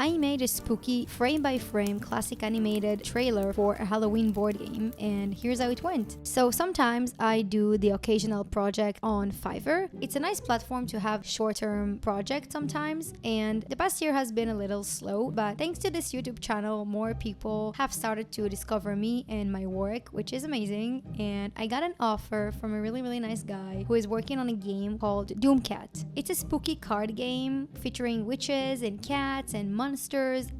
I made a spooky frame-by-frame classic animated trailer for a Halloween board game, and here's how it went. So sometimes I do the occasional project on Fiverr. It's a nice platform to have short-term projects sometimes, and the past year has been a little slow, but thanks to this YouTube channel, more people have started to discover me and my work, which is amazing. And I got an offer from a really nice guy who is working on a game called Doomcat. It's a spooky card game featuring witches and cats and monsters,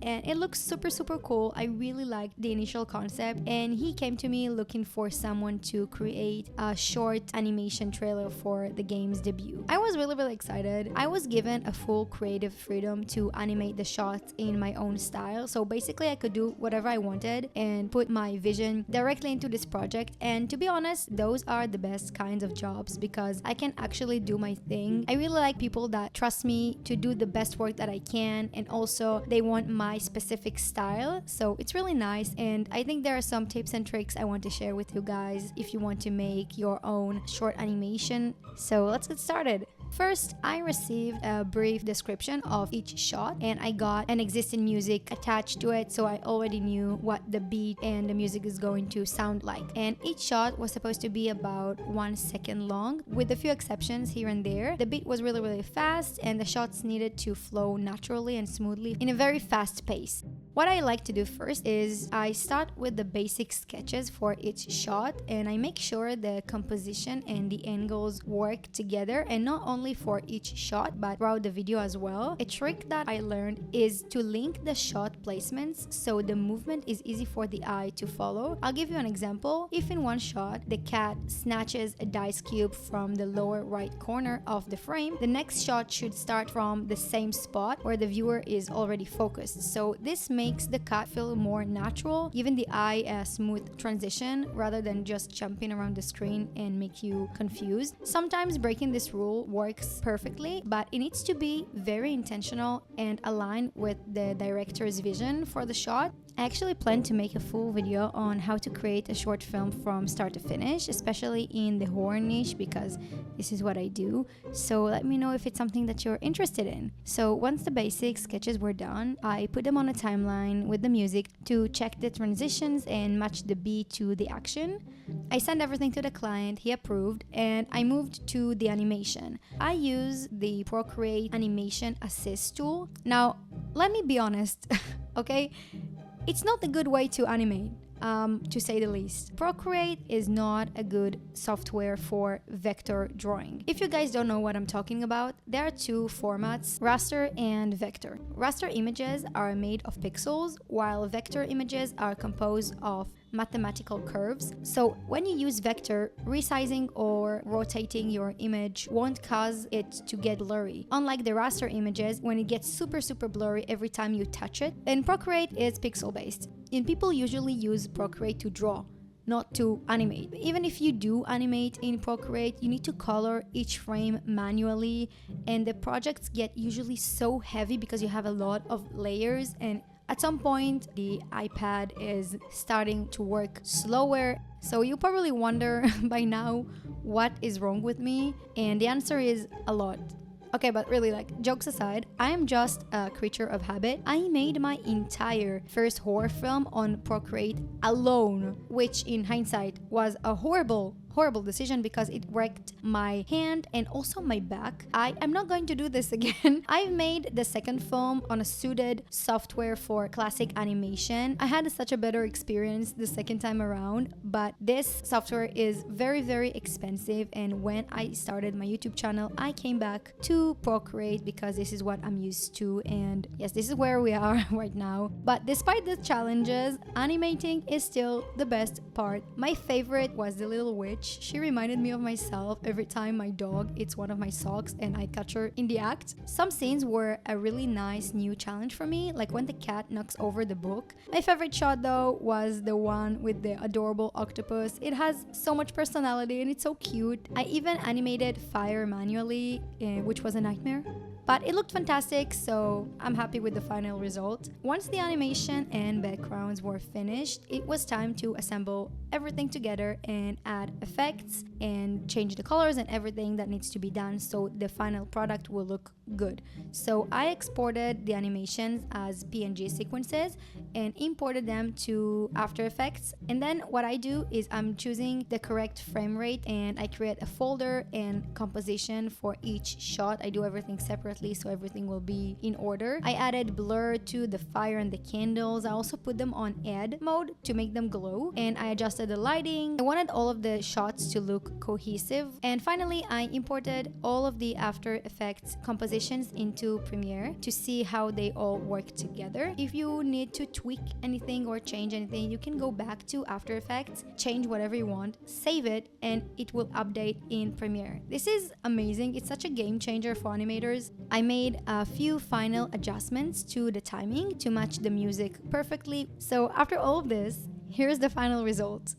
and it looks super cool. I really liked the initial concept, and he came to me looking for someone to create a short animation trailer for the game's debut. I was really excited. I was given a full creative freedom to animate the shots in my own style, so basically I could do whatever I wanted and put my vision directly into this project. And to be honest, those are the best kinds of jobs because I can actually do my thing. I really like people that trust me to do the best work that I can, and also they want my specific style, so it's really nice. And I think there are some tips and tricks I want to share with you guys if you want to make your own short animation. So let's get started. First, I received a brief description of each shot, and I got an existing music attached to it, so I already knew what the beat and the music is going to sound like. And each shot was supposed to be about 1 second long, with a few exceptions here and there. The beat was really fast, and the shots needed to flow naturally and smoothly in a very fast pace. What I like to do first is I start with the basic sketches for each shot, and I make sure the composition and the angles work together, and not only for each shot but throughout the video as well. A trick that I learned is to link the shot placements so the movement is easy for the eye to follow. I'll give you an example. If in one shot the cat snatches a dice cube from the lower right corner of the frame, the next shot should start from the same spot where the viewer is already focused. So this makes the cut feel more natural, giving the eye a smooth transition rather than just jumping around the screen and make you confused. Sometimes breaking this rule works perfectly, but it needs to be very intentional and aligned with the director's vision for the shot. I actually plan to make a full video on how to create a short film from start to finish, especially in the horror niche, because this is what I do. So let me know if it's something that you're interested in. So once the basic sketches were done, I put them on a timeline with the music to check the transitions and match the beat to the action. I sent everything to the client, he approved, and I moved to the animation. I use the Procreate Animation Assist tool. Now, let me be honest, okay? It's not a good way to animate, to say the least. Procreate is not a good software for vector drawing. If you guys don't know what I'm talking about, there are two formats, raster and vector. Raster images are made of pixels, while vector images are composed of mathematical curves. So when you use vector, resizing or rotating your image won't cause it to get blurry. Unlike the raster images, when it gets super blurry every time you touch it. And Procreate is pixel based. And people usually use Procreate to draw, not to animate. Even if you do animate in Procreate, you need to color each frame manually, and the projects get usually so heavy because you have a lot of layers, and at some point the iPad is starting to work slower. So you probably wonder by now what is wrong with me, and the answer is a lot. Okay, but really, like, jokes aside, I am just a creature of habit. I made my entire first horror film on Procreate alone, which in hindsight was a horrible decision because it wrecked my hand and also my back. I am not going to do this again. I've made the second film on a suited software for classic animation. I had such a better experience the second time around, but this software is very expensive, and when I started my YouTube channel, I came back to Procreate because this is what I'm used to, and yes, this is where we are right now. But despite the challenges, animating is still the best part. My favorite was the little witch. She reminded me of myself every time my dog eats one of my socks and I catch her in the act. Some scenes were a really nice new challenge for me, like when the cat knocks over the book. My favorite shot though was the one with the adorable octopus. It has so much personality and it's so cute. I even animated fire manually, which was a nightmare. But it looked fantastic, so I'm happy with the final result. Once the animation and backgrounds were finished, it was time to assemble everything together and add effects and change the colors and everything that needs to be done so the final product will look good. So I exported the animations as PNG sequences and imported them to After Effects. And then what I do is I'm choosing the correct frame rate and I create a folder and composition for each shot. I do everything separately so everything will be in order. I added blur to the fire and the candles. I also put them on add mode to make them glow, and I adjusted the lighting. I wanted all of the shots to look cohesive. And finally, I imported all of the After Effects compositions into Premiere to see how they all work together. If you need to tweak anything or change anything, you can go back to After Effects, change whatever you want, save it, and it will update in Premiere. This is amazing. It's such a game changer for animators. I made a few final adjustments to the timing to match the music perfectly. So after all of this, here's the final result.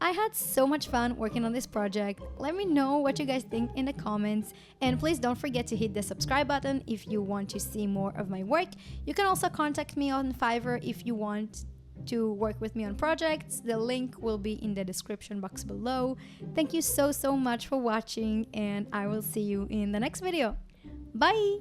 I had so much fun working on this project. Let me know what you guys think in the comments, and please don't forget to hit the subscribe button if you want to see more of my work. You can also contact me on Fiverr if you want to work with me on projects. The link will be in the description box below. Thank you so much for watching, and I will see you in the next video. Bye!